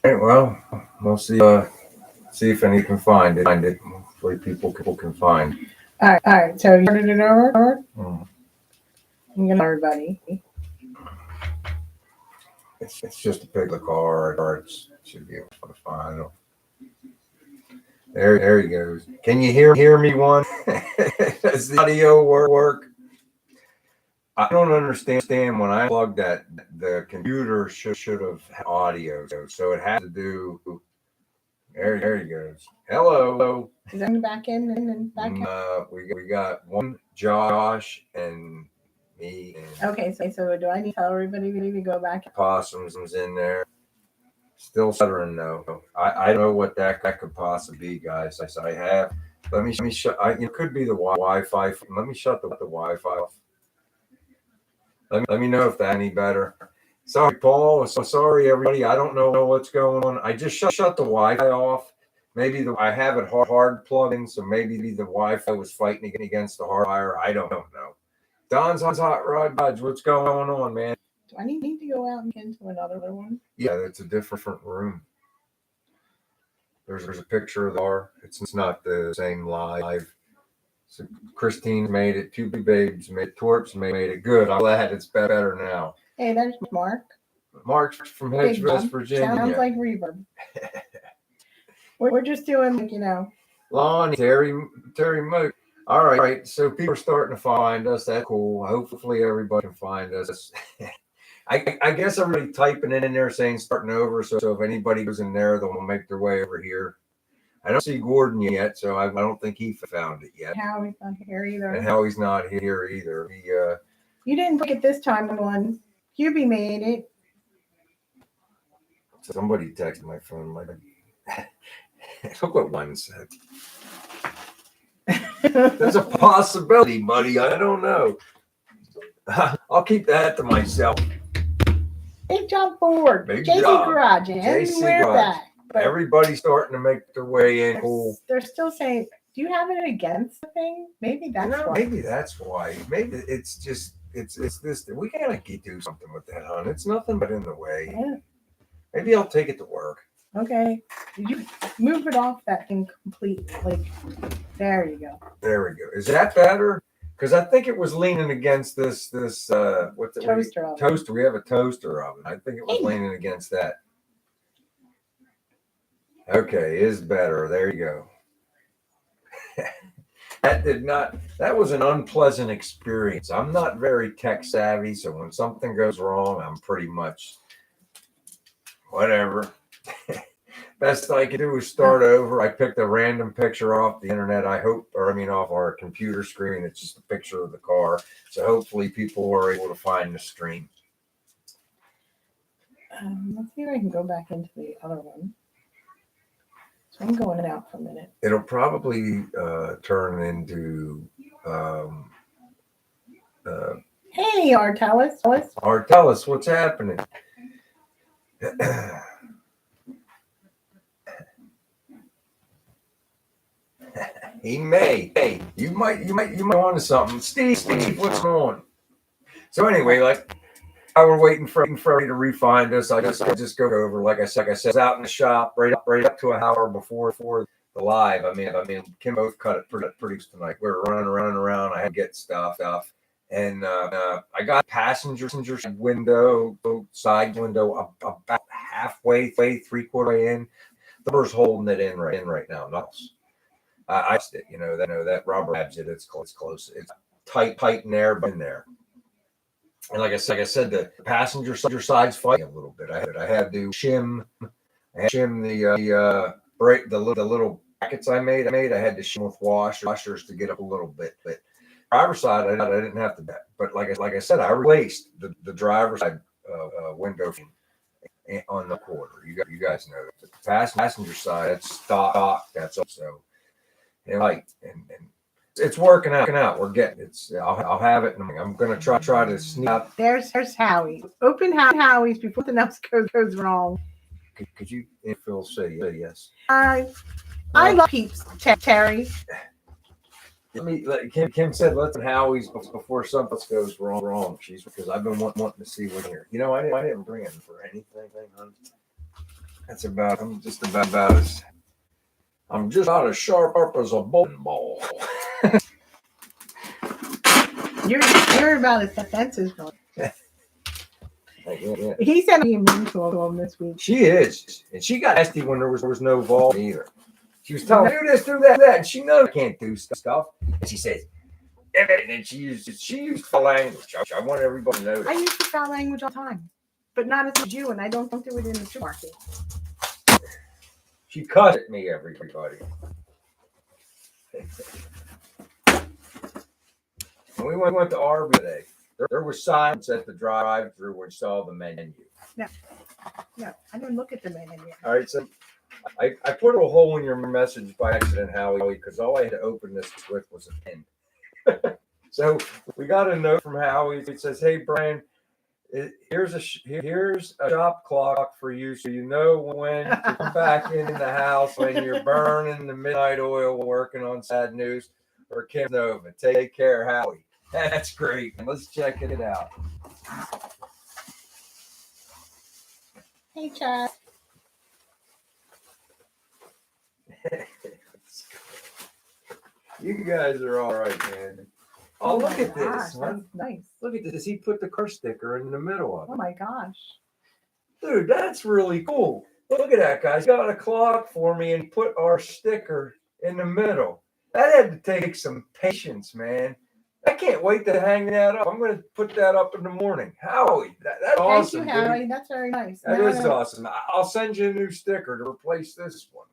Hey, well, we'll see if any can find it. Hopefully, people can find. All right. So you started it over. Mm. I'm gonna everybody. It's just a pic of the car. It should be able to find. There he goes. Can you hear me? One. Does the audio work? I don't understand when I plugged that the computer should have had audio, so it had to do. There he goes. Hello. Is that back in and back out? We got one Josh and me and Okay. So do I need to tell everybody to go back? Possums in there. Still stuttering though. I don't know what that could possibly be, guys. I have. Let me shut. It could be the Wi-Fi. Let me shut the Wi-Fi off. Let me know if that's any better. Sorry, Paul. So sorry, everybody. I don't know what's going on. I just shut the Wi-Fi off. Maybe I have it hard plugged in, so maybe the Wi-Fi was fighting against the hard wire. I don't know. Don's Hot Rod Dodge. What's going on, man? Do I need to go out and get into another one? Yeah, it's a different room. There's a picture of the car. It's not the same live. So Christine made it. Two babes made it. Torps made it. Good. I'm glad it's better now. Hey, there's Mark. Mark's from Hedge, West Virginia. Sounds like reverb. We're just doing, Lonnie, Terry Mook. All right. So people are starting to find us. That's cool. Hopefully everybody can find us. I guess everybody typing in there saying starting over. So if anybody goes in there, they'll make their way over here. I don't see Gordon yet, so I don't think he found it yet. Howie's not here either. And Howie's not here either. You didn't book it this time, one. Hubie made it. Somebody texted my phone. Like, look what one said. There's a possibility, buddy. I don't know. I'll keep that to myself. Big job forward. JC Garage. And we're back. But everybody's starting to make their way in. Cool. They're still saying, do you have it against the thing? Maybe that's why. Maybe that's why. Maybe it's just it's this. We gotta do something with that, hon. It's nothing but in the way. Yeah. Maybe I'll take it to work. Okay. Did you move it off that thing completely? Like, there you go. There we go. Is that better? Because I think it was leaning against this what's it? Toaster oven. Toaster. We have a toaster oven. I think it was leaning against that. Okay, is better. There you go. That was an unpleasant experience. I'm not very tech savvy, so when something goes wrong, I'm pretty much whatever. Best I could do is start over. I picked a random picture off the internet. Off our computer screen. It's just a picture of the car. So hopefully people were able to find the stream. Let's see if I can go back into the other one. So I'm going out for a minute. It'll probably turn into. Hey, Artellus. Artellus, what's happening? He may. Hey, you might want to something. Steve, what's going on? So anyway, like I was waiting for everybody to refind us. I just go over, like I said, out in the shop, right up to an hour before the live. I mean, Kim both cut it pretty tonight. We were running around. I had to get stuff, and I got passenger side window about halfway, 3/4 way in. The door's holding it in right now. Nothing. I it, that rubber grabs it. It's close. It's tight in there, but in there. And like I said, the passenger side's fighting a little bit. I had to shim the brake, the little brackets I made. I had to shim with washers to get up a little bit. But driver's side, I didn't have to. But like I said, I replaced the driver's side window on the quarter. You guys know that. The passenger side, that's stock. That's also. And it's working out. We're getting it. I'll have it. I'm gonna try to sneak out. There's Howie. Open Howie's before the else goes wrong. Could you, Phil, say yes? I love peeps, Terry. Kim said, let's Howie's before something goes wrong. She's because I've been wanting to see one here. I didn't bring it for anything. I'm just about as sharp as a bowling ball. You're about as defensive. Yeah. He said being mean to him this week. She is, and she got nasty when there was no ball either. She was telling me, do this, do that, and she knows I can't do stuff. And she says, and then she used foul language. I want everybody to know that. I use the foul language all the time, but not as a Jew, and I don't do it in the supermarket. She cussed at me, everybody. When we went to Arby's today, there was silence at the drive-thru when we saw the menu. No, I didn't look at the menu. All right, so I put a hole in your message by accident, Howie, because all I had to open this with was a pen. So we got a note from Howie. It says, "Hey Brian, here's a shop clock for you, so you know when to come back in the house when you're burning the midnight oil, working on Sad News or Kim Nova. Take care, Howie." That's great. Let's check it out. Hey, Chad. You guys are all right, man. Oh, look at this. That's nice. Look at this. He put the car sticker in the middle of it. Oh my gosh. Dude, that's really cool. Look at that, guys. He got a clock for me and put our sticker in the middle. That had to take some patience, man. I can't wait to hang that up. I'm going to put that up in the morning. Howie, that's awesome. Thank you, Howie. Dude. That's very nice. That is awesome. I'll send you a new sticker to replace this one.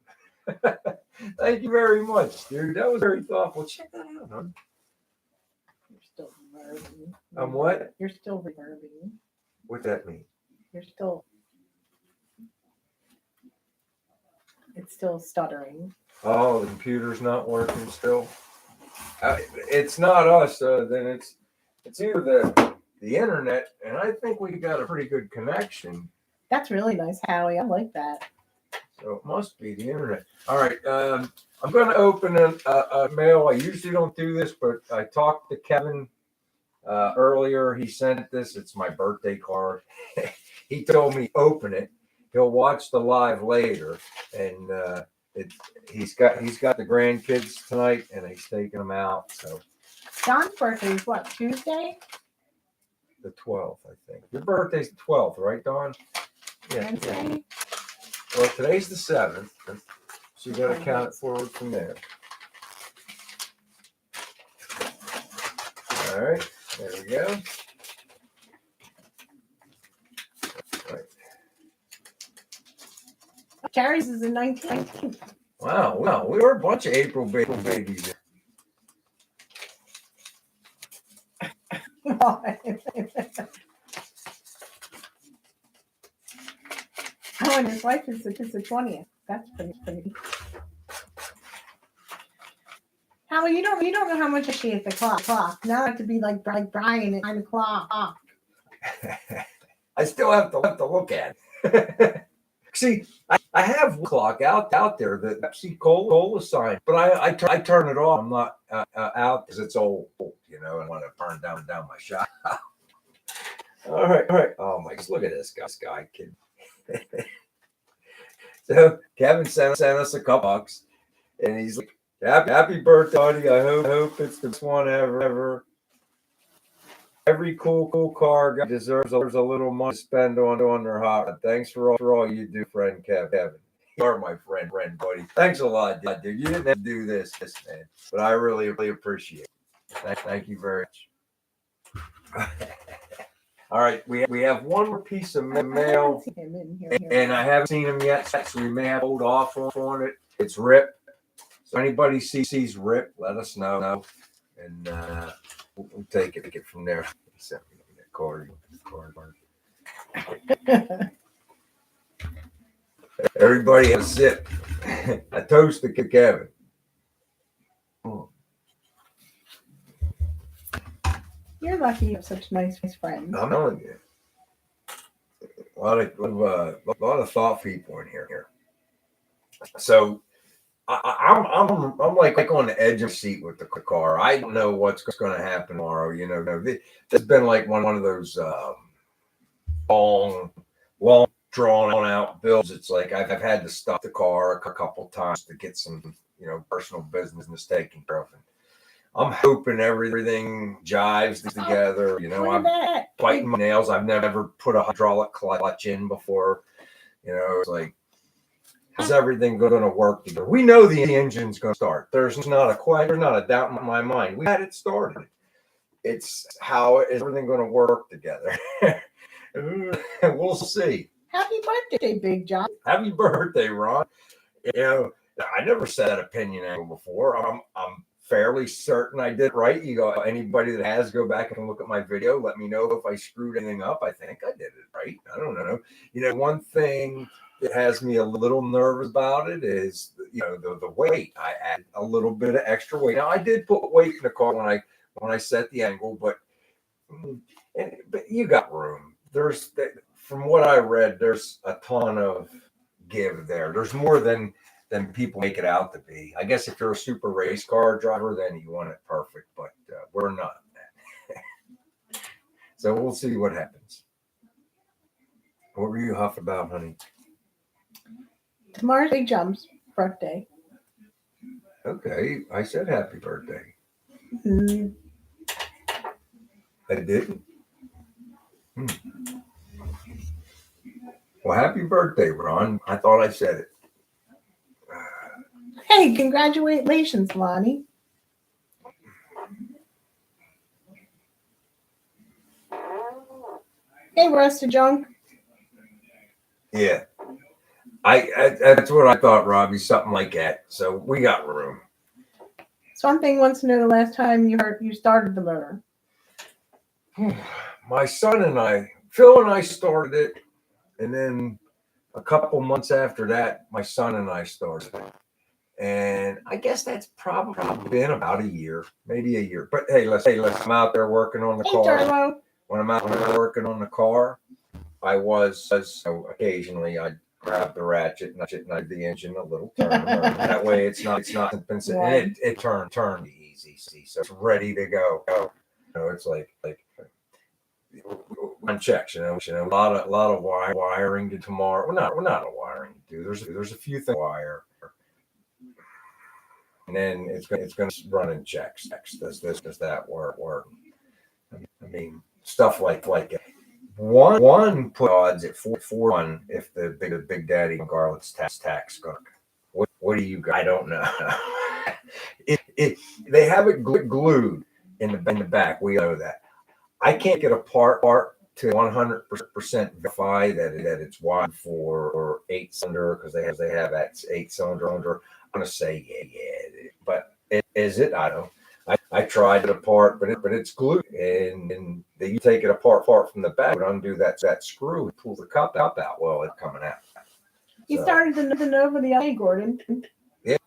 Thank you very much, dude. That was very thoughtful. Check that out, huh? You're still reverbing. I'm what? You're still reverbing. What's that mean? It's still stuttering. Oh, the computer's not working still. It's not us. Then it's either the internet, and I think we got a pretty good connection. That's really nice, Howie. I like that. So it must be the internet. All right. I'm going to open a mail. I usually don't do this, but I talked to Kevin earlier. He sent this. It's my birthday card. He told me open it. He'll watch the live later, and he's got the grandkids tonight, and he's taking them out. So John's birthday is what, Tuesday? The 12th, I think. Your birthday's the 12th, right, Dawn? Yeah. Wednesday? Well, today's the 7th, so you got to count it forward from there. All right, there we go. Right. Carrie's is the 19th. Wow, we were a bunch of April babies. Oh, and his wife is the 20th. That's pretty. Howie, you don't know how much she at the clock. Now I have to be like Brian at 9 o'clock. I still have to look at it. See, I have one clock out there that Pepsi Cola sign, but I turn it off. I'm not out because it's old, you know. I want to burn down my shop. All right. Oh my gosh, look at this guy kid. So Kevin sent us a couple bucks, and he's like, "Happy birthday, buddy! I hope it's the best one ever. Every cool car guy deserves a little money to spend on their hot rod. Thanks for all you do, friend Kevin. You are my friend, buddy. Thanks a lot, dude. You didn't have to do this, man, but I really appreciate it. Thank you very much." All right, we have one more piece of mail, and I haven't seen him yet, so we may have to hold off on it. It's Rip. So anybody sees Rip, let us know, and we'll take it from there. He sent me that card. Everybody have a sip. A toast to Kevin. You're lucky you have such nice friends. I'm telling you. A lot of thought people in here. So I'm like on the edge of the seat with the car. I don't know what's going to happen tomorrow. You know, this has been like one of those long drawn out bills. It's like I've had to stop the car a couple times to get some, personal business taken care of. And I'm hoping everything jives together. Look at I'm that. biting my nails. I've never put a hydraulic clutch in before. It's like, how's everything going to work together? We know the engine's going to start. There's not a doubt in my mind. We had it started. It's how is everything going to work together? We'll see. Happy birthday, Big John. Happy birthday, Ron. I never said that opinion angle before. I'm fairly certain I did right. Anybody that has, go back and look at my video. Let me know if I screwed anything up. I think I did it right. I don't know. One thing that has me a little nervous about it is, the weight. I added a little bit of extra weight. Now I did put weight in the car when I set the angle, but you got room. From what I read, there's a ton of give there. There's more than people make it out to be. I guess if you're a super race car driver, then you want it perfect, but we're not. So we'll see what happens. What were you huffing about, honey? Tomorrow's Big Jump's birthday. Okay, I said happy birthday. Mm. I didn't. Well, happy birthday, Ron. I thought I said it. Hey, congratulations, Lonnie. Hey, Rusted Junk. Yeah. That's what I thought, Robbie. Something like that. So we got room. Something wants to know the last time you started the motor. My son and I, Phil and I started it, and then a couple months after that, my son and I started it. And I guess that's probably been about a year, maybe a year. But hey, I'm out there working on the car. Jarlo. When I'm out there working on the car, occasionally I'd grab the ratchet and I'd the engine a little turn. That way it's not expensive. Yeah. And it turned easy, so it's ready to go. It's like on checks, a lot of wiring to tomorrow. We're not a wiring to do. There's a few things wire. And then it's going to run in checks. Does that work? I mean, stuff like one put odds at 4-1 if the Big Daddy Garlet's tax got. What do you got? I don't know. They have it glued in the back. We know that. I can't get a part to 100% verify that it's wide for 8-cylinder because they have that 8-cylinder. I'm gonna say yeah, but is it? I don't know. I tried it apart, but it's glued, and you take it apart from the back, and undo that screw, and pull the cup out. Well, it's coming out. You started the Nova the other day, Gordon. Yeah.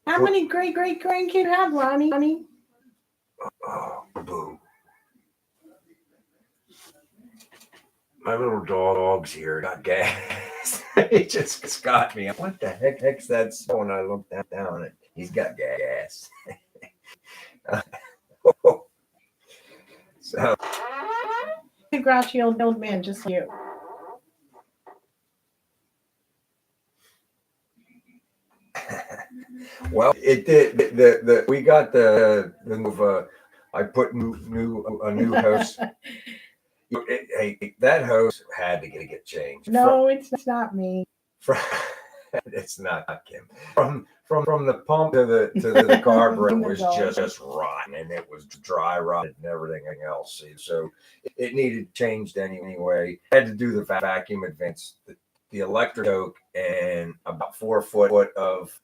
How many great grandkids have, Lonnie? Oh, boo. My little dog's here got gas. He just got me. What the heck's that? So when I looked down at, he's got gas. So, A grouchy old man, just like you. well, it did. We got the move. I put a new hose. Hey, that hose had to get changed. No, it's not me. It's not Kim. From the pump to the carburetor was just rotten, and it was dry rotted and everything else. So it needed changed anyway. Had to do the vacuum advance, the electric yoke, and about 4 foot of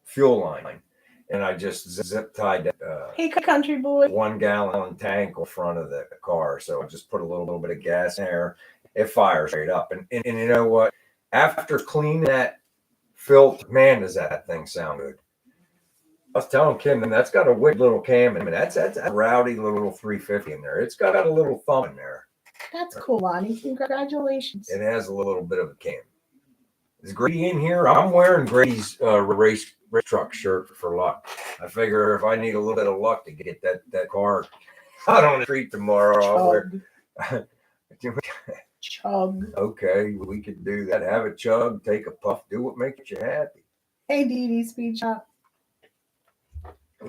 fuel line. And I just zip tied that Hey, country boy. 1 gallon tank in front of the car. So I just put a little bit of gas in there. It fires straight up. And you know what? After cleaning that filter, man, does that thing sound good. I was telling Kim, and that's got a wicked little cam. I mean, that's a rowdy little 350 in there. It's got a little thumb in there. That's cool, Lonnie. Congratulations. It has a little bit of a cam. Is Grady in here? I'm wearing Grady's race truck shirt for luck. I figure if I need a little bit of luck to get that car out on the street tomorrow, Chug. Okay, we could do that. Have a chug, take a puff, do what makes you happy. Hey, Dee Dee, speed shop.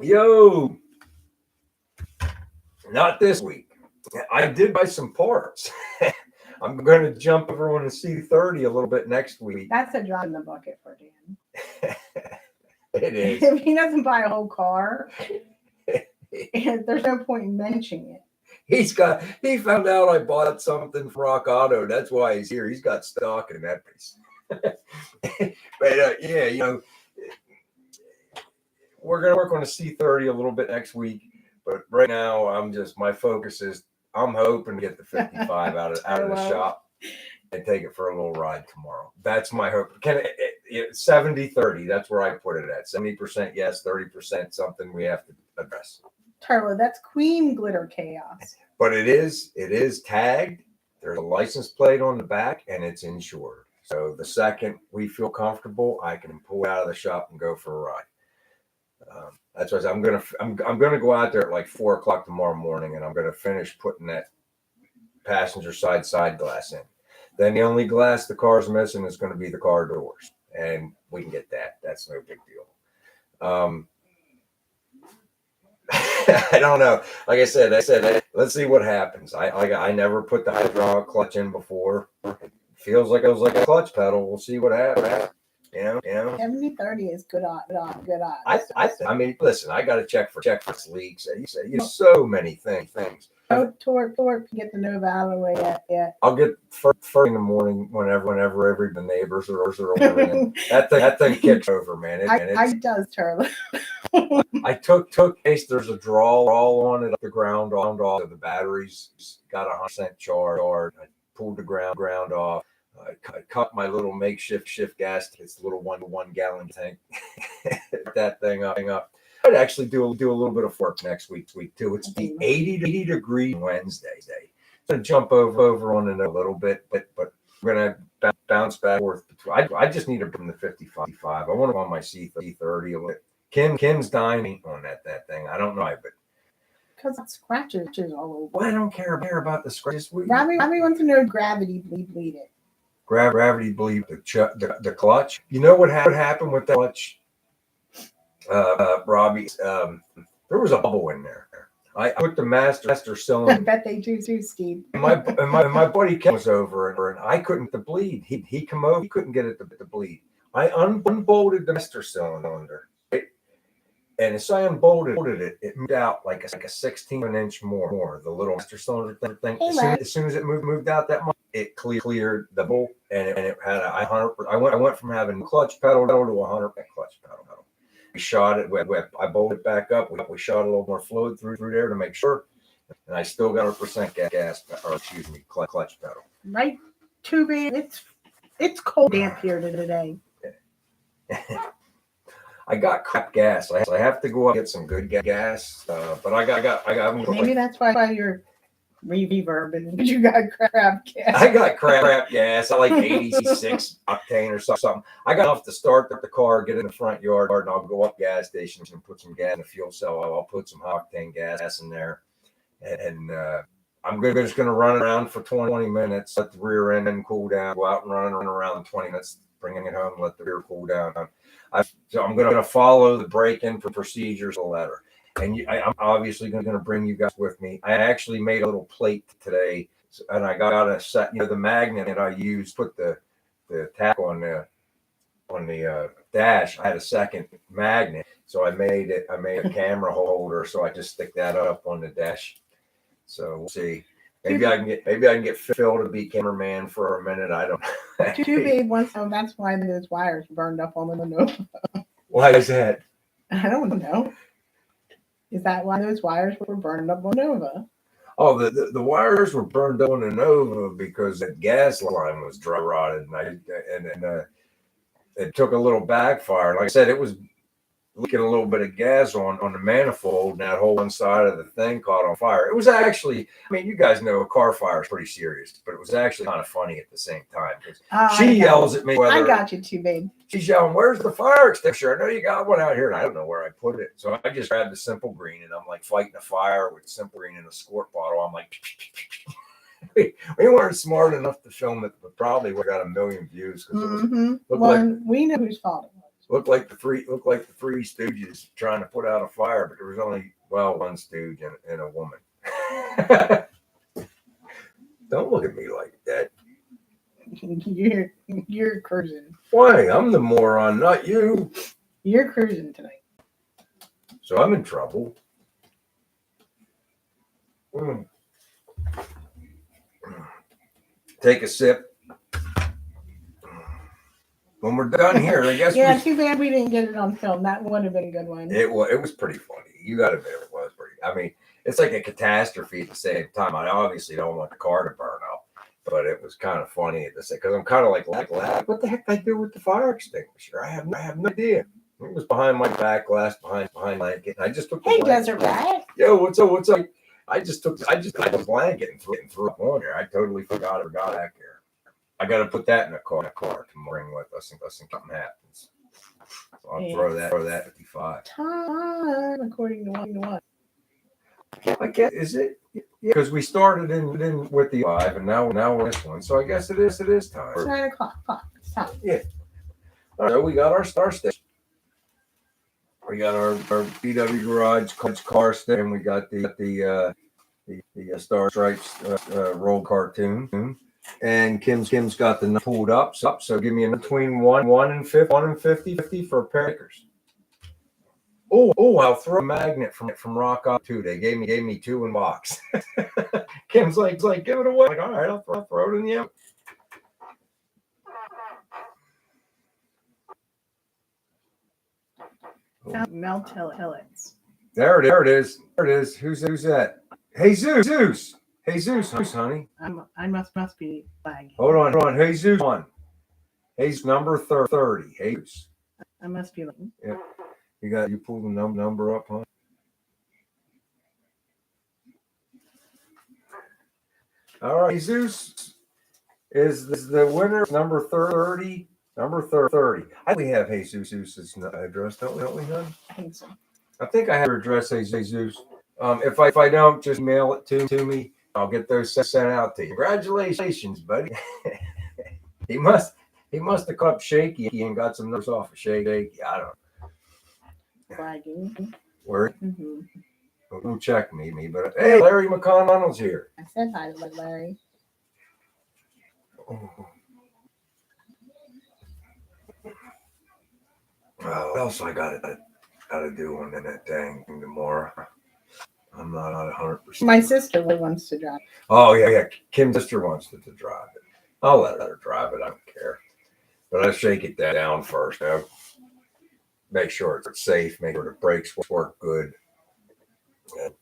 Yo, not this week. I did buy some parts. I'm going to jump over on the C30 a little bit next week. That's a drop in the bucket for Dan. It is. If he doesn't buy a whole car, there's no point in mentioning it. He found out I bought something from Rock Auto. That's why he's here. He's got stock in that piece. But yeah, you know, we're going to work on the C30 a little bit next week. But right now, my focus is I'm hoping to get the 55 out of the shop and take it for a little ride tomorrow. That's my hope. 70-30, that's where I put it at. 70% yes, 30% something we have to address. Turlo, that's Queen Glitter Chaos. But it is tagged. There's a license plate on the back and it's insured. So the second we feel comfortable, I can pull it out of the shop and go for a ride. That's why I'm gonna go out there at like 4:00 tomorrow morning, and I'm gonna finish putting that passenger side glass in. Then the only glass the car's missing is going to be the car doors, and we can get that. That's no big deal. I don't know. Like I said, let's see what happens. I never put the hydraulic clutch in before. It feels like a clutch pedal. We'll see what happens. You know. 70-30 is good odds. I mean, listen, I got to check for leaks. So many things. Torque, get the Nova out of the way yet. I'll get first in the morning whenever the neighbors are over. that thing kicks over, man. It does, Turlo. I took there's a draw on it up the ground off. The batteries got 100% charge. I pulled the ground off. I cut my little makeshift gas. It's a little 1 gallon tank. That thing up. I'd actually do a little bit of work next week too. It's the 80 degree Wednesday. I'm gonna jump over on it a little bit, but we're gonna bounce back forth. I just need to bring the 55. I want to on my C30 a little. Kim's dying on that thing. I don't know, but because it scratches all over. Well, I don't care about the scratches. Robbie wants to know gravity bleed it. Gravity bleed the clutch. You know what happened with that clutch? Robbie, there was a bubble in there. I put the master cylinder. I bet they do too, Steve. My buddy Ken was over and I couldn't the bleed. He come over. He couldn't get it to bleed. I unbolted the master cylinder, right? And as I unbolted it, it moved out like a 16-inch more. The little master cylinder thing. As soon as it moved out that much, it cleared the bolt and it had a 100. I went from having clutch pedal to 100% clutch pedal. We shot it. I bolted it back up. We shot a little more fluid through there to make sure, and I still got 100% gas, or excuse me, clutch pedal. Right, too bad. It's cold damp here today. I got crap gas. I have to go up and get some good gas. But I got. Maybe that's why you're reverbing, because you got crap gas. I got crap gas. I like 86 octane or something. I got enough to start the car, get in the front yard, and I'll go up gas stations and put some gas in the fuel cell. I'll put some octane gas in there, and I'm just going to run around for 20 minutes, let the rear end cool down, go out and run around 20 minutes, bringing it home, let the rear cool down. So I'm going to follow the break-in for procedures a letter. And I'm obviously going to bring you guys with me. I actually made a little plate today, and I got a set. The magnet that I used, put the tack on the dash. I had a second magnet, so I made a camera holder. So I just stick that up on the dash. So we'll see. Maybe I can get Phil to be cameraman for a minute. I don't know. Too big once. So that's why those wires burned up on the Nova. Why is that? I don't know. Is that why those wires were burned up on Nova? Oh, the wires were burned up on the Nova because the gas line was dry rotted, and it took a little backfire. Like I said, it was leaking a little bit of gas on the manifold, and that whole one side of the thing caught on fire. It was actually, I mean, you guys know a car fire is pretty serious, but it was actually kind of funny at the same time. She yells at me. I got you too, babe. She's yelling, "Where's the fire extinguisher? I know you got one out here." And I don't know where I put it. So I just grabbed the Simple Green, and I'm like fighting a fire with Simple Green in a squirt bottle. I'm like, we weren't smart enough to film it, but probably we got 1 million views because it was looked Well, like we know whose fault it was. looked like the three Stooges trying to put out a fire, but there was only one Stooge and a woman. Don't look at me like that. You're cruising. Why? I'm the moron, not you. You're cruising tonight. So I'm in trouble. Mm. Take a sip. When we're done here, I guess. Yeah, too bad we didn't get it on film. That would have been a good one. It was pretty funny. You got to admit it was pretty. I mean, it's like a catastrophe at the same time. I obviously don't want the car to burn up, but it was kind of funny at the same because I'm kind of like, what the heck did I do with the fire extinguisher? I have no idea. It was behind my back glass, behind blanket. I just took the Hey, blanket. Desert Rat. Yo, what's up? What's up? I just got the blanket and threw it on there. I totally forgot back there. I got to put that in a car to bring with us in case something happens. So I'll throw that 55. Time according to what? I guess is it? Yeah, because we started in with the 5, and now we're this one. So I guess it is time. It's 9 o'clock. It's time. Yeah. All right, so we got our star station. We got our BW garage car stick, and we got the Star Stripes roll cartoon. And Kim's got the pulled up. So give me a between 1 and 50 for a pair of stickers. Oh, I'll throw a magnet from Rock Up too. They gave me 2 in box. Kim's like, give it away. Like, all right, I'll throw it in the Mel Tillets. There it is. Who's that? Hey Zeus. Hey Zeus, honey. I must be lagging. Hold on. Hey Zeus on. Hey number 30. Hey Zeus. I must be lagging. Yeah. You pull the number up, huh? All right, Jesus is the winner. Number 30. Number 30. I think we have Jesus' address, don't we, hon? I think so. I think I have her address, Jesus. If I don't, just mail it to me. I'll get those sent out to you. Congratulations, buddy. he must have caught up shaky and got some numbers off of shaky. I don't know. Bragging. Word. Mm-hmm. Don't check me, but hey, Larry McConnell's here. I said hi to Larry. Oh. Well, what else I gotta do on that dang thing tomorrow? I'm not 100%. My sister wants to drive. Oh yeah. Kim's sister wants to drive it. I'll let her drive it. I don't care. But I shake it down first. Make sure it's safe. Make sure the brakes work good.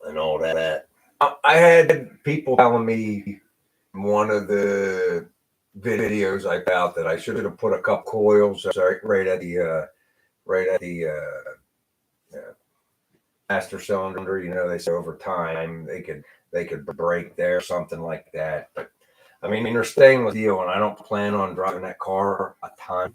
And all that. I had people telling me in one of the videos I found that I should have put a couple coils right at the master cylinder. You know, they say over time they could break there, something like that. But I mean, they're stainless steel, and I don't plan on driving that car a ton.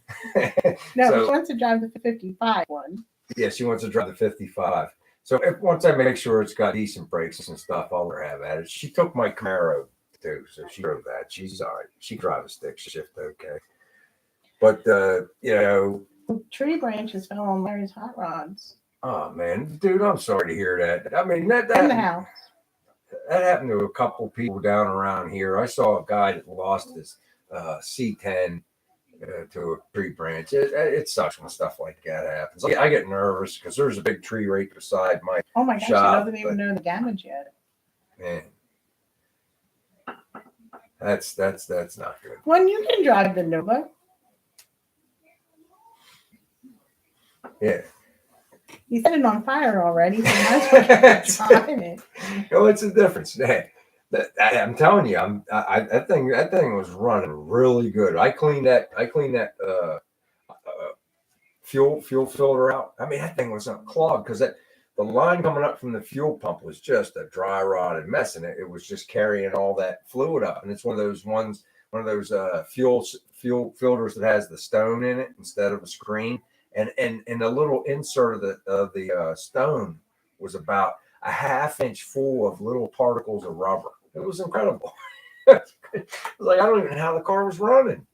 No, so, she wants to drive the 55 one. Yeah, she wants to drive the 55. So once I make sure it's got decent brakes and stuff, I'll let her have at it. She took my Camaro too, so she drove that. She's all right. She drives a stick shift okay. But tree branches fell on Larry's hot rods. Oh man, dude, I'm sorry to hear that. I mean, that in the house. That happened to a couple people down around here. I saw a guy that lost his C10 to a tree branch. It sucks when stuff like that happens. I get nervous because there's a big tree right beside my Oh my gosh, shop, she doesn't even know the damage yet. Man, that's not good. When you can drive the Nova. Yeah. You set it on fire already, so might as well drive it. What's the difference? I'm telling you, that thing was running really good. I cleaned that fuel filter out. I mean, that thing was unclogged because the line coming up from the fuel pump was just a dry rotted mess, and it was just carrying all that fluid up. And it's one of those fuel filters that has the stone in it instead of a screen. And the little insert of the stone was about a half inch full of little particles of rubber. It was incredible. Like, I don't even know how the car was running.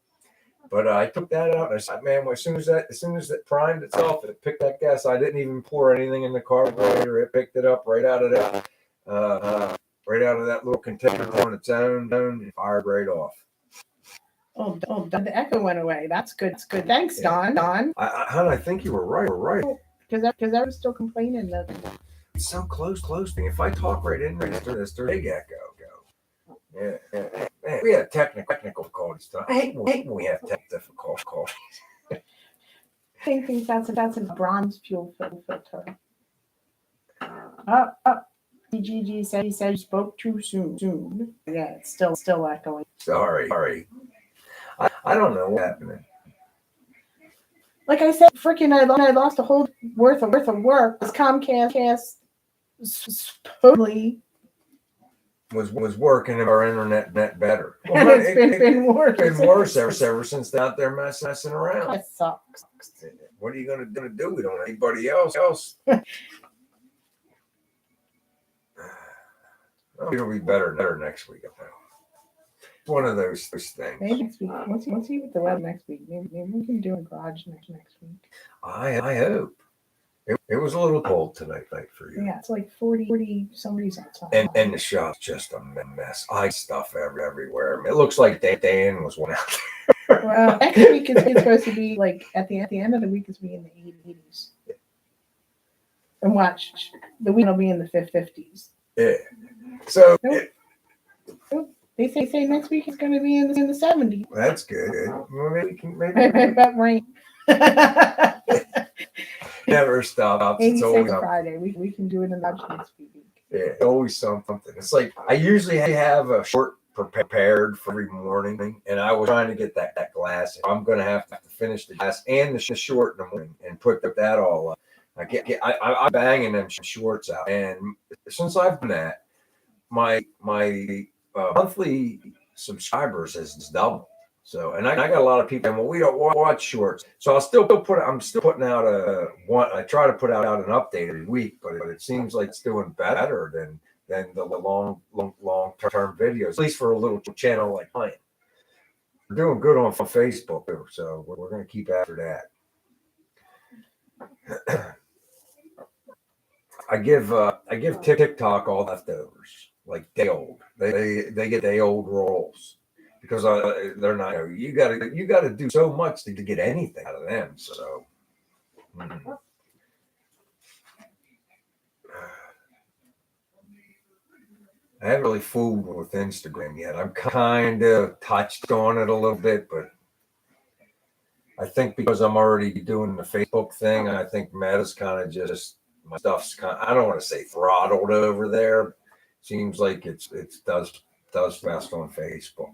But I took that out and I said, man, as soon as that primed itself, it picked that gas. I didn't even pour anything in the carburetor. It picked it up right out of that, right out of that little container on its own, and fired right off. Oh, the echo went away. That's good. That's good. Thanks, Yeah. Don. Hon, I think you were right. Because I was still complaining that It's so close. If I talk right in right after this, there's a big echo. Yeah. Man, we had technical difficulties. I hate when we have difficulties. I think that's a bronze fuel filter. GG said he you spoke too soon. Yeah, it's still echoing. Sorry. I don't know what's happening. Like I said, freaking I lost a whole worth of work. This Comcast supposedly was working and our internet better. Well, and it's been worse. It's been worse ever since they're out there messing around. That sucks. What are you gonna do? We don't have anybody else. It'll be better next week. It's one of those things. Maybe next week. Let's see what the weather next week. Maybe we can do a garage next week. I hope. It was a little cold tonight for you. Yeah, it's like 40 somebody's outside. And the shop's just a mess. Ice stuff everywhere. I mean, it looks like Dan was one out there. Well, next week it's supposed to be like at the end of the week it's be in the 80s. And watch, the week will be in the 50s. Yeah. So they say next week it's going to be in the 70s. That's good. Well, maybe that rain. Never stops. 86 it's always Friday. We can do it in the next week. Yeah, always something. It's like I usually have a short prepared for every morning, and I was trying to get that glass. I'm going to have to finish the glass and the short in the morning and put that all up. I'm banging them shorts out, and since I've done that, my monthly subscribers has doubled. So, and I got a lot of people, well, we don't watch shorts. So I'm still putting out I try to put out an update every week, but it seems like it's doing better than the long term videos, at least for a little channel like mine. We're doing good on Facebook, so we're going to keep after that. I give TikTok all leftovers, like day old. They get day old rolls because they're not. You got to do so much to get anything out of them. So. I haven't really fooled with Instagram yet. I'm kind of touched on it a little bit, but I think because I'm already doing the Facebook thing, I think Meta's kind of just. My stuff's I don't want to say throttled over there. Seems like it does best on Facebook.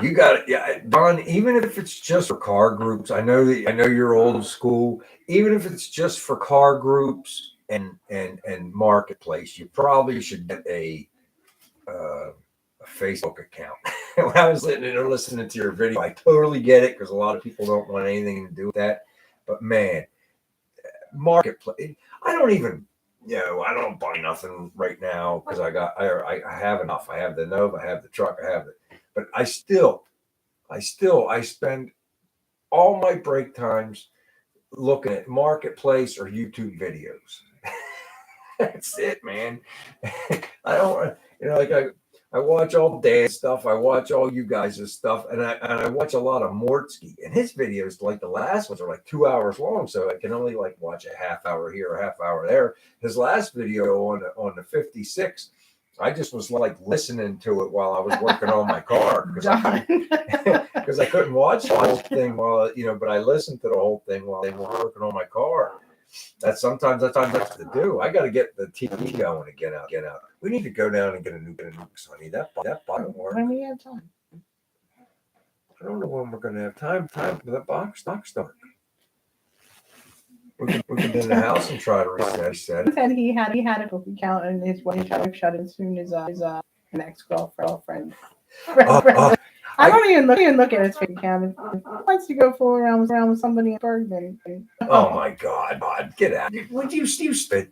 You got it, yeah, Don. Even if it's just for car groups, I know you're old school. Even if it's just for car groups and marketplace, you probably should get a Facebook account. When I was listening to your video, I totally get it because a lot of people don't want anything to do with that. But man, marketplace, I don't buy nothing right now because I have enough. I have the Nova, I have the truck, but I spend all my break times looking at marketplace or YouTube videos. That's it, man. I don't, I watch all Dan's stuff. I watch all you guys' stuff, and I watch a lot of Mortsky. And his videos, like the last ones, are like 2 hours long, so I can only like watch a half hour here, a half hour there. His last video on the 56, I just was like listening to it while I was working on my car because I couldn't watch the whole thing but I listened to the whole thing while they were working on my car. Sometimes that's to do. I got to get the TV going and get out. We need to go down and get a new honey. That bottom work. When we have time. I don't know when we're going to have time for that box start. We can be in the house and try to reset. He said he had a book account and his wife shut it as soon as his ex-girlfriend. I don't even look at his face cam. If he wants to go fool around with somebody in Berg, then Oh my God, get out! Would you spit?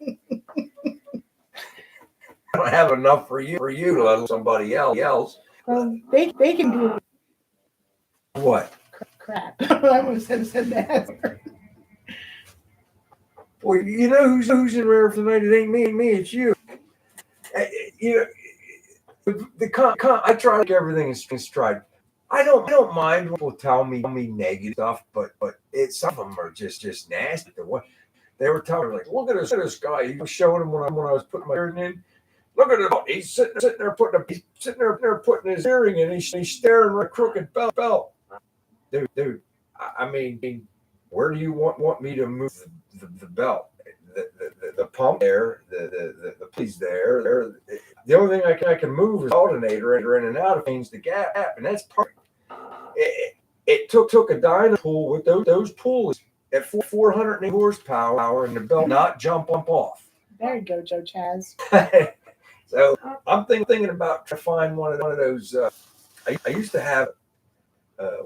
I don't have enough for you, let alone somebody else. well, they can do What? crap. I would have said that. Well, you know who's in rare tonight? It ain't me, it's you. You know, I try to get everything in stride. I don't mind when people tell me negative stuff, but some of them are just nasty. They were telling me, like, look at this guy. He was showing him when I was putting my earring in. Look at him. He's sitting there putting his earring in. He's staring at a crooked belt. Dude. I mean, where do you want me to move the belt? The pump there, the piece there. The only thing I can move is the alternator in and out of things, the gap, and that's perfect. It took a dyno pool with those pulleys at 408 horsepower and the belt not jump off. There you go, Joe Chaz. So I'm thinking about trying to find one of those. I used to have I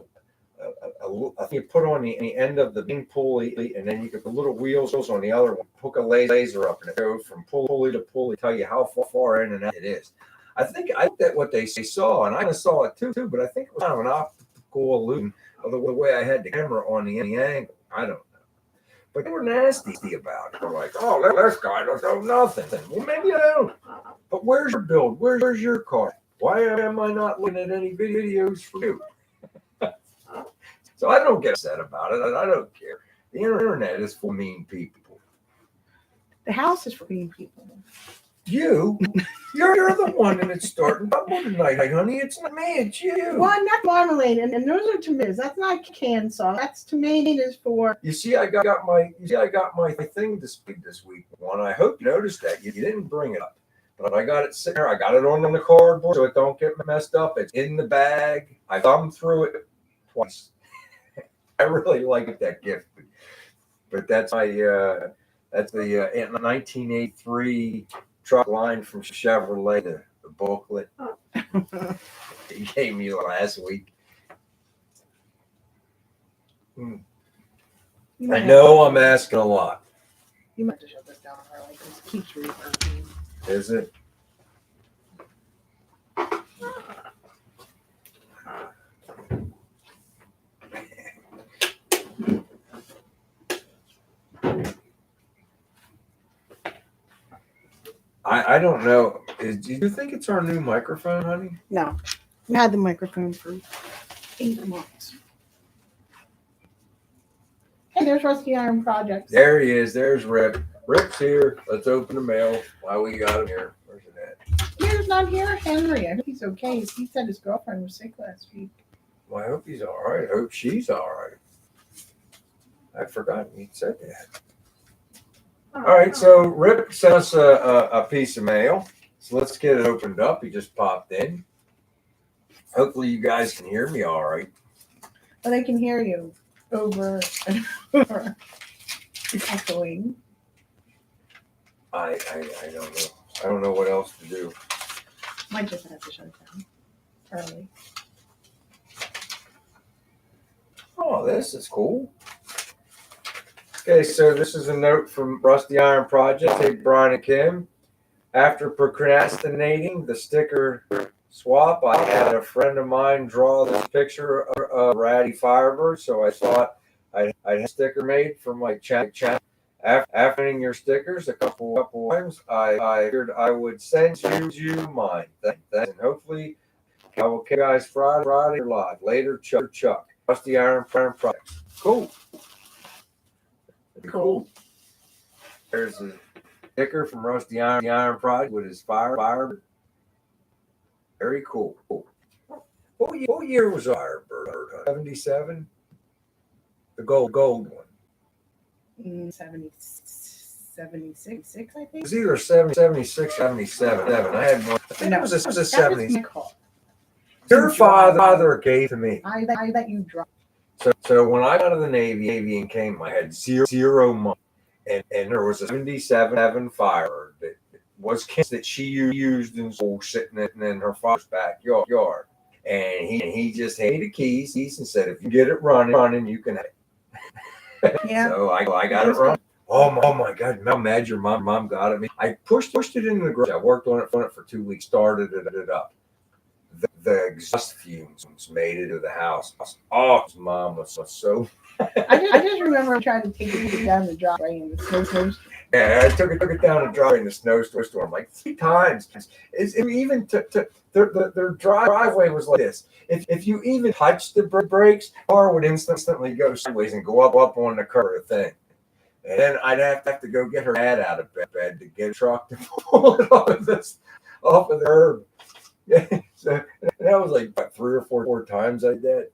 think you put on the end of the main pulley, and then you get the little wheels on the other one. Hook a laser up, and it goes from pulley to pulley, tell you how far in and out it is. I think that what they saw, and I saw it too. But I think it was kind of an optical illusion of the way I had the camera on the angle. I don't know. But they were nasty about it. They're like, oh, this guy don't know nothing. Well, maybe I don't. But where's your build? Where's your car? Why am I not looking at any videos for you? So I don't get upset about it. I don't care. The internet is for mean people. The house is for mean people. You're the one that's starting trouble tonight, honey. It's not me, it's you. Well, not marmalade, and those are tomatoes. That's not canned sauce. That's tomatoes for. You see, I got my thing to speak this week. One, I hope you noticed that. You didn't bring it up, but I got it sitting there. I got it on the cardboard so it don't get messed up. It's in the bag. I thumbed through it twice. I really like that gift, but that's the 1983 truck line from Chevrolet, the booklet he gave me last week. I know I'm asking a lot. You might have to shut this down, Harley, because it keeps reverbing. Is it? I don't know. Do you think it's our new microphone, honey? No. We had the microphone for 8 months. Hey, there's Rusty Iron Projects. There he is. There's Rip. Rip's here. Let's open the mail while we got him here. Where's it at? Here's not here, Henry. I hope he's okay. He said his girlfriend was sick last week. Well, I hope he's all right. I hope she's all right. I'd forgotten he said that. All right, so Rip sent us a piece of mail. So let's get it opened up. He just popped in. Hopefully you guys can hear me all right. But I can hear you over and over. Echoing. I don't know. I don't know what else to do. Might just have to shut it down early. Oh, this is cool. Okay, so this is a note from Rusty Iron Project. Hey, Brian and Kim. After procrastinating the sticker swap, I had a friend of mine draw this picture of Ratty Firebird, so I thought I'd have a sticker made for my chat. After getting your stickers a couple times, I figured I would send you mine. Thanks, and hopefully I will catch you guys Friday live. Later, Chuck. Rusty Iron Project. Cool. Cool. There's a sticker from Rusty Iron Project with his Firebird. Very cool. What year was Firebird? 77? The gold one. 76, I think. It was either 76, 77. I had one. I think it was a 70. Your father gave to me. I let you drop. So when I got out of the Navy and came, I had zero money. And there was a 77 Firebird that was that she used in school, sitting in her father's backyard. and he just handed the keys and said, if you get it running, you can have it. Yeah. So I got it running. Oh my God! How mad your mom got at me. I pushed it into the garage. I worked on it for 2 weeks. Started it up. The exhaust fumes made it to the house. Oh, mom was so. I just remember trying to take it down the driveway in the snowstorm. Yeah, I took it down the driveway in the snowstorm like 3 times. Even their driveway was like this. If you even touched the brakes, the car would instantly go sideways and go up on the curb thing. And then I'd have to go get her dad out of bed to get a truck to pull it off of the curb. Yeah, so that was like what, 3 or 4 times I did.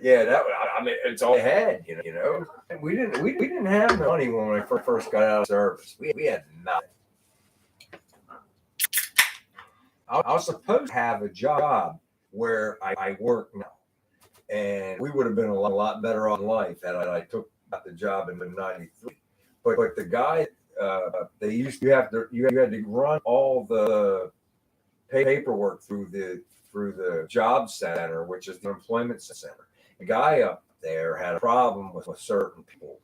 Yeah, I mean, it's all I had, you know. We didn't have money when I first got out of service. We had nothing. I was supposed to have a job where I work now, and we would have been a lot better off in life had I took the job in '93. But the guy, they used to you had to run all the paperwork through the job center, which is the employment center. The guy up there had a problem with certain people,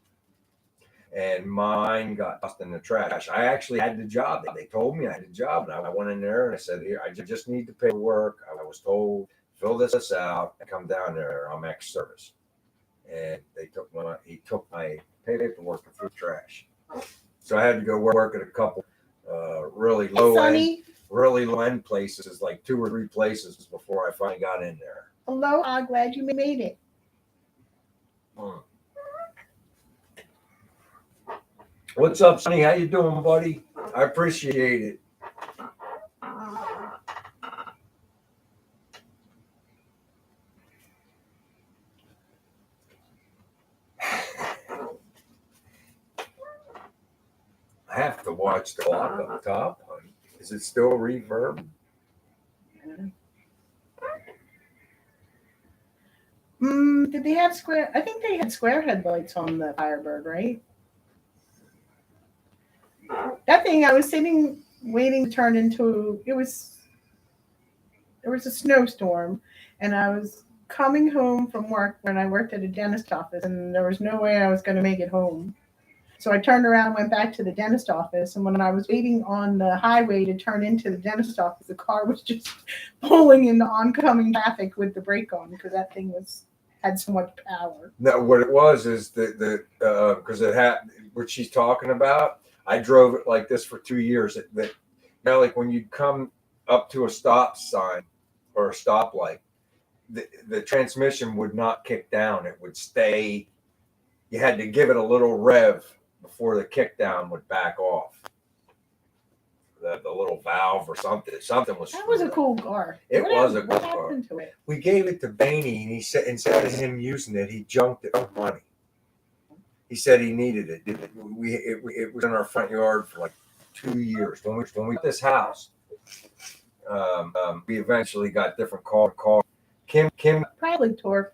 and mine got lost in the trash. I actually had the job. They told me I had the job, and I went in there and I said, "Here, I just need the paperwork." I was told, "Fill this out and come down there. I'm ex-service." And he took my paperwork and threw the trash. So I had to go work at a couple really low end places, like 2 or 3 places before I finally got in there. Hello, I'm glad you made it. What's up, Sonny? How you doing, buddy? I appreciate it. I have to watch the clock up top. Is it still reverb? Did they have square? I think they had square headlights on the Firebird, right? That thing, I was sitting waiting to turn into. There was a snowstorm, and I was coming home from work when I worked at a dentist office, and there was no way I was going to make it home. So I turned around and went back to the dentist office. And when I was waiting on the highway to turn into the dentist office, the car was just pulling into oncoming traffic with the brake on because that thing had so much power. No, what it was is because it had what she's talking about. I drove it like this for 2 years. Like when you come up to a stop sign or a stoplight, the transmission would not kick down. It would stay. You had to give it a little rev before the kick down would back off. The little valve or something. Something was. That was a cool car. It was a cool car. What happened to it? We gave it to Baney, and he said instead of him using it, he junked it for money. He said he needed it. It was in our front yard for like 2 years. When we got this house, we eventually got different car. Kim probably torque.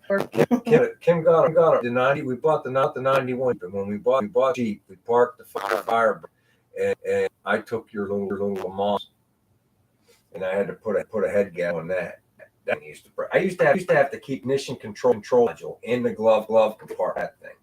Kim got the 90. We bought the 91, but when we bought Jeep, we parked the Firebird, and I took your little Le Mans, and I had to put a head gasket on that. I used to have to keep ignition control module in the glove compartment. That thing.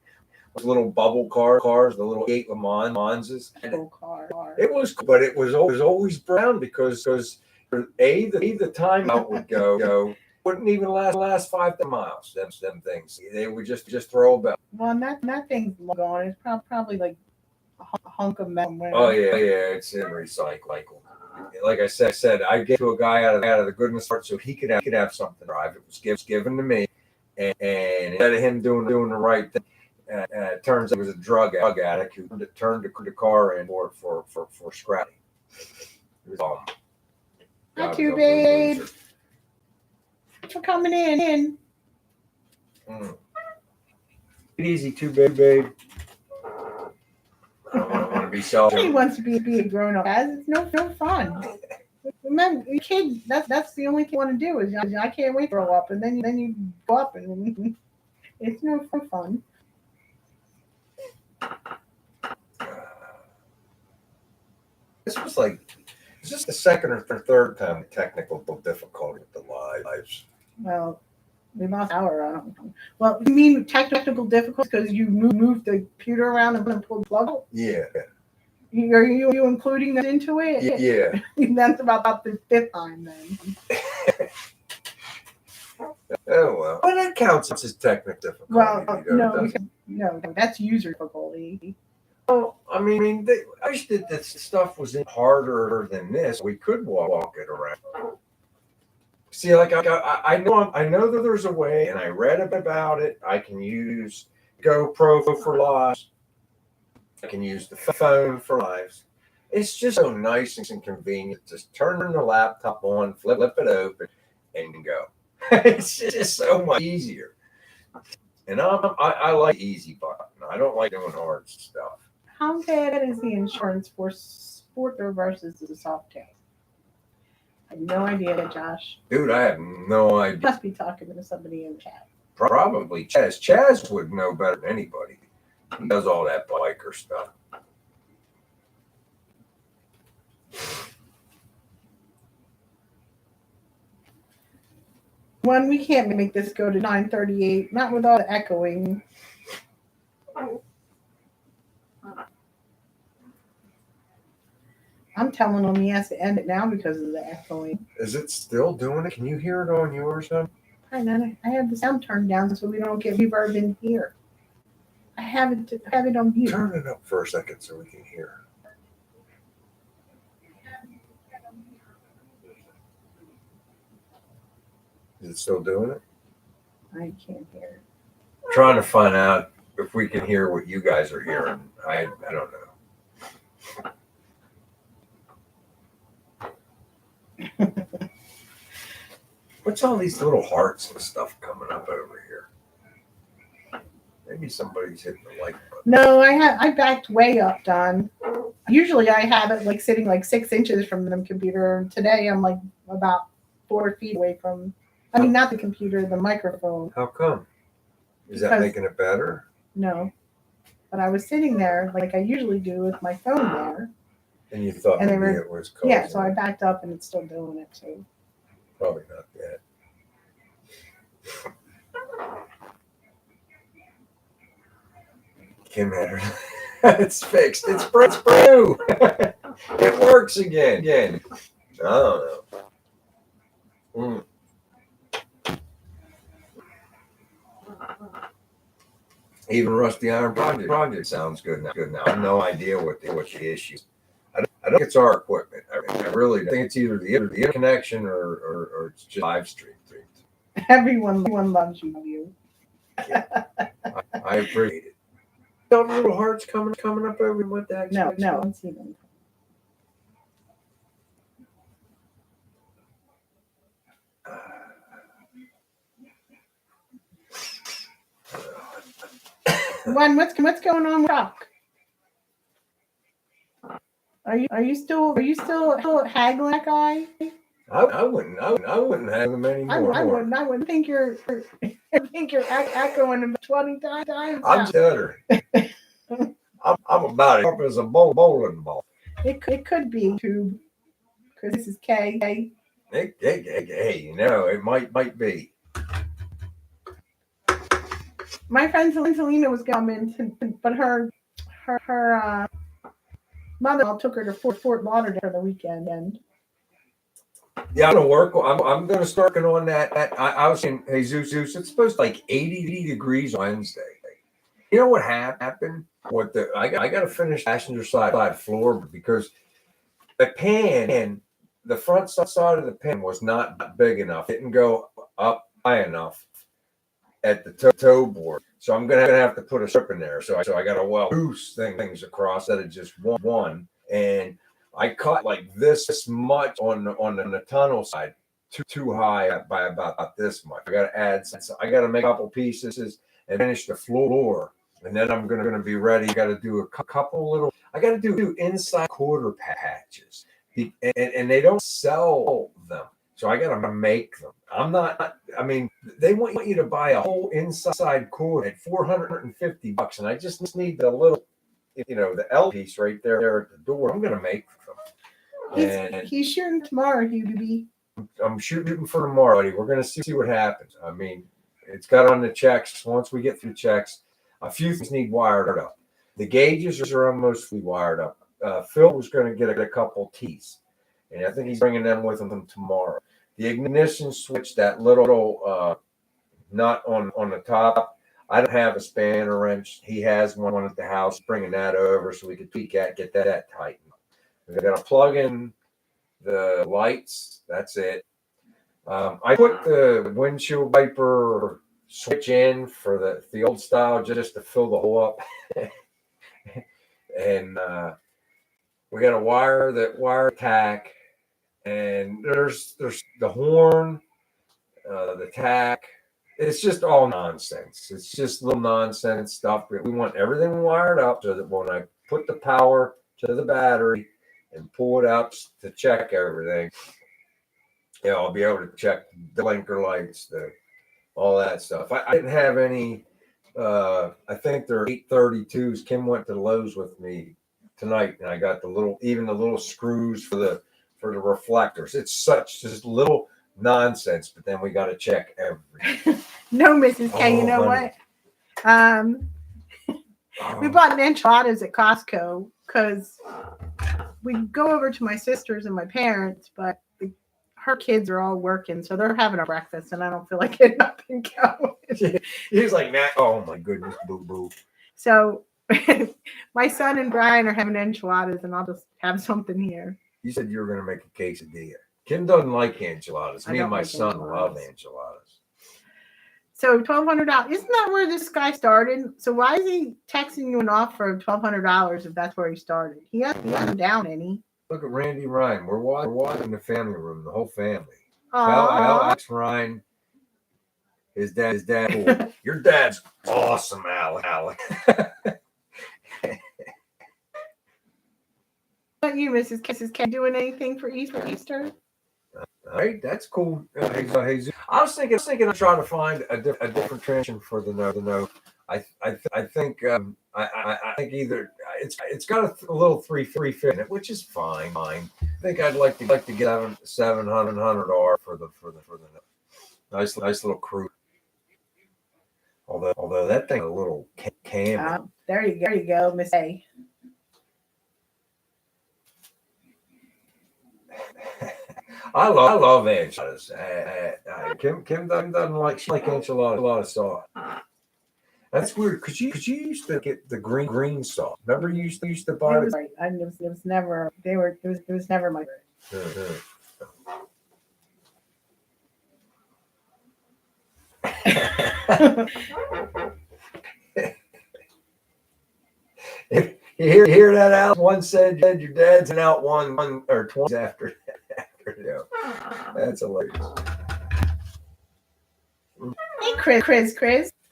Those little bubble cars, the little 8 Le Manses. Cool car. It was, but it was always brown because the timeout would go. Wouldn't even last 5 miles. Them things, they would just throw about. Well, that thing's gone. It's probably like a hunk of metal. Oh yeah, it's in recycle. Like I said, I gave to a guy out of the goodness heart so he could have something to drive. It was given to me, and instead of him doing the right thing, it turns out he was a drug addict who turned the car in for scrapping. It was all. Thank you, babe. For coming in. Take it easy too, babe. I don't want to be selfish. Nobody wants to be a grown up. It's no fun. Remember, your kid. That's the only thing you want to do is I can't wait to grow up, and then you go up and it's no fun. This was like Is this the second or third time technical difficulty with the lives? Well, we lost power. I don't know. Well, you mean technical difficulties because you moved the computer around and pulled the plug out? Yeah. Are you including that into it? Yeah. That's about the fifth time then. Oh well. Well, that counts as technical difficulty. Well, no, that's user difficulty. Well, I mean, I wish that this stuff was harder than this. We could walk it around. See, like I know that there's a way, and I read about it. I can use GoPro for lives. I can use the phone for lives. It's just so nice and convenient. Just turn the laptop on, flip it open, and go. It's just so much easier. And I like the easy button. I don't like doing hard stuff. How bad is the insurance for Sporter versus the Softail? I have no idea, Josh. Dude, I have no idea. You must be talking to somebody in the chat. Probably Chaz. Chaz would know better than anybody. He does all that biker stuff. One, we can't make this go to 9:38. Not with all the echoing. I'm telling him he has to end it now because of the echoing. Is it still doing it? Can you hear it on yours, then? I have the sound turned down so we don't get reverb in here. I have it on mute. Turn it up for a second so we can hear. Is it still doing it? I can't hear. Trying to find out if we can hear what you guys are hearing. I don't know. What's all these little hearts and stuff coming up over here? Maybe somebody's hitting the like button. No, I backed way up, Don. Usually I have it like sitting like 6 inches from the computer. Today I'm like about 4 feet away from. I mean, not the computer, the microphone. How come? Is that making it better? No, but I was sitting there like I usually do with my phone there. And you thought maybe it was causing. Yeah, so I backed up and it's still doing it. So probably not that. Kim had it's fixed. It's new. It works again. I don't know. Even Rusty Iron Project sounds good now. I have no idea what the issue is. I don't think it's our equipment. I really think it's either the interconnection or it's just live stream. Everyone loves you. Yeah. I appreciate it. Got little hearts coming up over what that? No, I don't see them. One, what's going on with Rock? Are you still haggling that guy? I wouldn't have him anymore. I wouldn't think you're echoing him 20 times. I'm stuttering. I'm about it as a bowling ball. It could be too, because this is K. Hey, it might be. My friend Selena was coming, but her mother took her to Fort Lauderdale for the weekend. Yeah, I'm gonna work. I'm gonna start working on that. I was saying, hey Zeus, it's supposed to like 80 degrees Wednesday. You know what happened? I got to finish passenger side floor because the pan, the front side of the pan was not big enough. It didn't go up high enough at the toe board. So I'm gonna have to put a strip in there. So I got to weld loose things across that of just one. And I cut like this much on the tunnel side, too high by about this much. I got to add. I got to make a couple pieces and finish the floor, and then I'm gonna be ready. Got to do a couple little. I got to do inside quarter patches, and they don't sell them, so I got to make them. I'm not. I mean, they want you to buy a whole inside quarter at $450, and I just need the little. The L piece right there at the door. I'm going to make them. He's shooting tomorrow, Hubie. I'm shooting for tomorrow, buddy. We're gonna see what happens. I mean, it's got on the checks. Once we get through checks, a few things need wired up. The gauges are almost wired up. Phil was going to get a couple T's, and I think he's bringing them with him tomorrow. The ignition switch, that little nut on the top, I don't have a spanner wrench. He has one at the house, bringing that over so we could tweak that, get that tightened. We're going to plug in the lights. That's it. I put the windshield wiper switch in for the old style just to fill the hole up. And we got a wire tack, and there's the horn, the tack. It's just all nonsense. It's just little nonsense stuff. We want everything wired up so that when I put the power to the battery and pull it out to check everything, I'll be able to check the blinker lights, all that stuff. I didn't have any. I think they're 832s. Kim went to Lowe's with me tonight, and I got the little screws for the reflectors. It's such just little nonsense, but then we got to check everything. No, Mrs. K, you know honey. What? We bought enchiladas at Costco because we go over to my sister's and my parents, but her kids are all working, so they're having a breakfast, and I don't feel like getting up and going. He's like, nah, oh my goodness, boo boo. So my son and Brian are having enchiladas, and I'll just have something here. You said you were going to make a quesadilla. Kim doesn't like enchiladas. Me and my son love enchiladas. So $1,200. Isn't that where this guy started? So why is he texting you an offer of $1,200 if that's where he started? He hasn't down any. Look at Randy Ryan. We're watching the family room, the whole family. Alex Ryan, his dad. Cool. Your dad's awesome, Alec. What about you, Mrs. K, doing anything for Easter? All right, that's cool. I was thinking of trying to find a different tradition for the no. I think I think either it's got a little 350 in it, which is fine. I think I'd like to get 700 R for the nice little crew. Although that thing a little cam. There you go, Miss A. I love enchiladas. Kim doesn't like enchilada sauce. That's weird because you used to get the green sauce. Remember you used to buy it. Right. It was never. It was never my. You hear that, Al? One said your dad's an out one or 20 after. That's hilarious. Hey, Chris.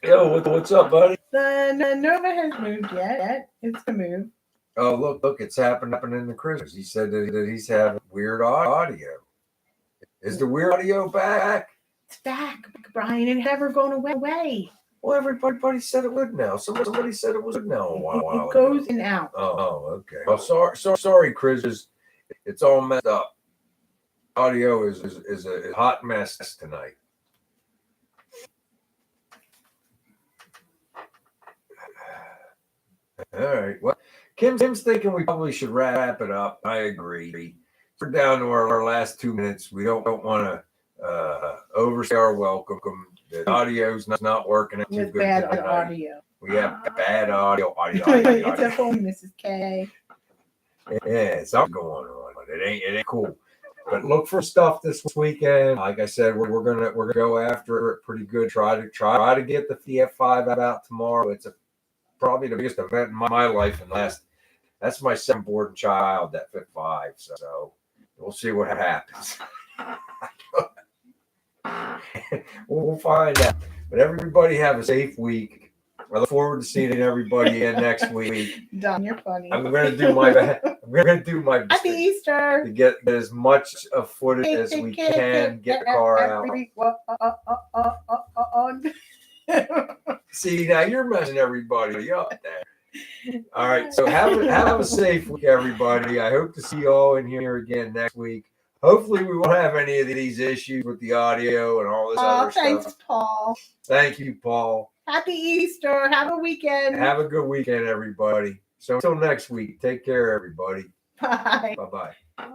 Yo, what's up, buddy? The Nova has moved yet. It's a move. Oh, look, it's happening in the Christmas. He said that he's having weird audio. Is the weird audio back? It's back, Brian. It's never going away. Well, everybody said it would now. Somebody said it was good now a while It goes in and out. Oh, okay. Well, sorry, Chris. It's all messed up. Audio is a hot mess tonight. All right. Well, Kim's thinking we probably should wrap it up. I agree. We're down to our last 2 minutes. We don't want to overstay our welcome. The audio's not working too good. Bad audio. We have bad audio. It's a phone, Mrs. K. Yeah, something going on. It ain't cool. But look for stuff this weekend. Like I said, we're gonna go after it pretty good. Try to get the F5 out tomorrow. It's probably the biggest event in my life. And that's my second born child, that F5. So we'll see what happens. We'll find out. But everybody have a safe week. I look forward to seeing everybody again next week. Don, you're funny. I'm gonna do my best. Happy Easter. To get as much of footage as we can. Get the car out. See, now you're messing everybody up there. All right. So have a safe week, everybody. I hope to see you all in here again next week. Hopefully, we won't have any of these issues with the audio and all this other thanks, stuff. Paul. Thank you, Paul. Happy Easter. Have a weekend. Have a good weekend, everybody. So until next week, take care, everybody. Bye. Bye-bye.